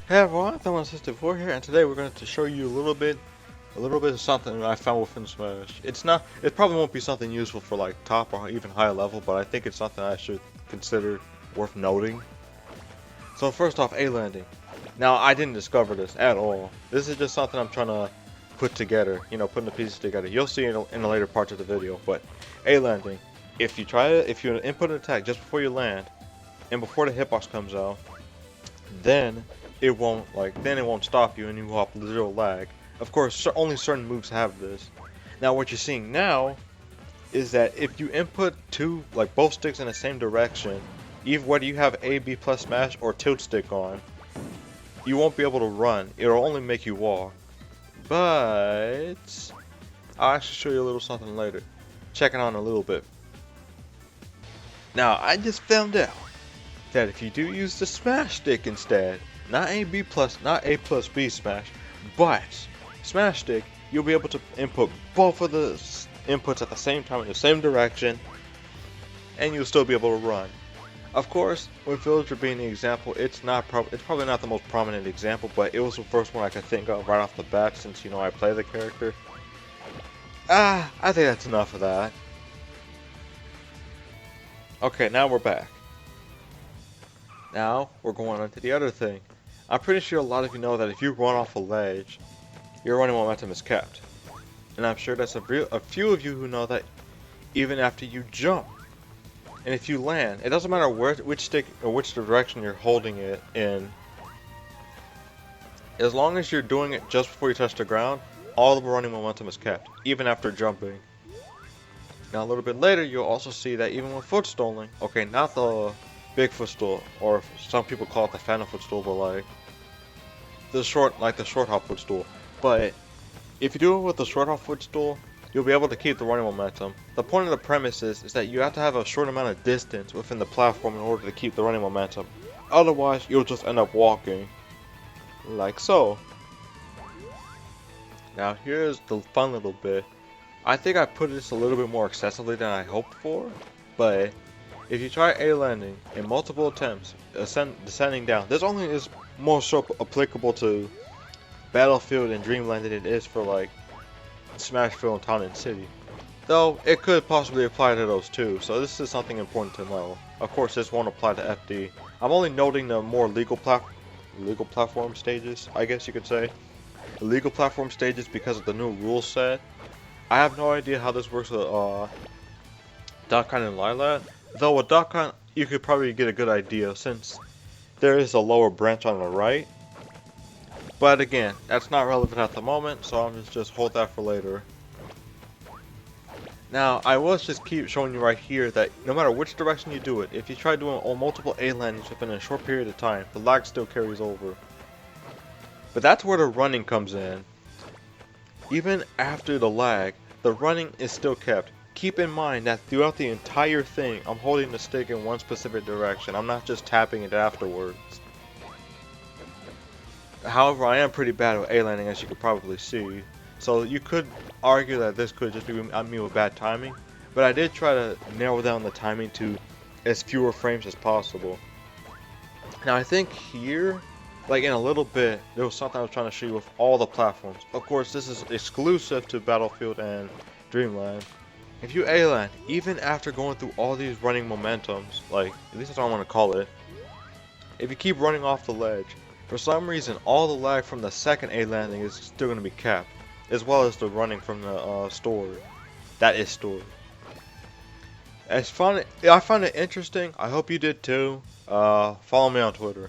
Hey everyone, Anthon-patapon here, and today we're going to show you a little bit of something that I found within Smash. It probably won't be something useful for like top or even high level, but I think it's something I should consider worth noting. So first off, A landing. Now I didn't discover this at all. This is just something I'm trying to put together, putting the pieces together. You'll see in the later parts of the video, but A landing. If you input an attack just before you land, and before the hitbox comes out, then it won't stop you and you will have zero lag. Of course, only certain moves have this. Now what you're seeing now is that if you input both sticks in the same direction, even whether you have A, B plus smash or tilt stick on, you won't be able to run. It'll only make you walk. But I'll actually show you a little something later. Check it on a little bit. Now I just found out that if you do use the smash stick instead, not A plus B smash, but smash stick, you'll be able to input both of the inputs at the same time in the same direction, and you'll still be able to run. Of course, with Villager being the example, it's probably not the most prominent example, but it was the first one I could think of right off the bat since I play the character. I think that's enough of that. Okay, now we're back. Now, we're going on to the other thing. I'm pretty sure a lot of you know that if you run off a ledge, your running momentum is kept. And I'm sure that's a few of you who know that even after you jump. And if you land, it doesn't matter which stick or which direction you're holding it in. As long as you're doing it just before you touch the ground, all the running momentum is kept, even after jumping. Now a little bit later, you'll also see that even with foot stalling, okay, not the big footstool, or some people call it the phantom footstool, but the short hop footstool. But if you do it with the short hop footstool, you'll be able to keep the running momentum. The point of the premise is that you have to have a short amount of distance within the platform in order to keep the running momentum. Otherwise, you'll just end up walking, like so. Now here's the fun little bit. I think I put this a little bit more excessively than I hoped for, but if you try A landing in multiple attempts, descending down, this only is more so applicable to Battlefield and Dreamland than it is for Smashville and Town and City. Though it could possibly apply to those too, so this is something important to know. Of course, this won't apply to FD. I'm only noting the more legal platform stages, I guess you could say. The legal platform stages because of the new rule set. I have no idea how this works with Dokkan and Lilat. Though with Dokkan, you could probably get a good idea since there is a lower branch on the right. But again, that's not relevant at the moment, so I'm just hold that for later. Now, I will just keep showing you right here that no matter which direction you do it, if you try doing multiple A landings within a short period of time, the lag still carries over. But that's where the running comes in. Even after the lag, the running is still kept. Keep in mind that throughout the entire thing, I'm holding the stick in one specific direction. I'm not just tapping it afterwards. However, I am pretty bad with A landing, as you could probably see. So you could argue that this could just be me with bad timing. But I did try to narrow down the timing to as fewer frames as possible. Now I think here, in a little bit, there was something I was trying to show you with all the platforms. Of course, this is exclusive to Battlefield and Dreamland. If you A-land, even after going through all these running momentums, at least that's what I want to call it, if you keep running off the ledge, for some reason all the lag from the second A-landing is still going to be kept, as well as the running from the stored. That is stored. I find it interesting. I hope you did too. Follow me on Twitter.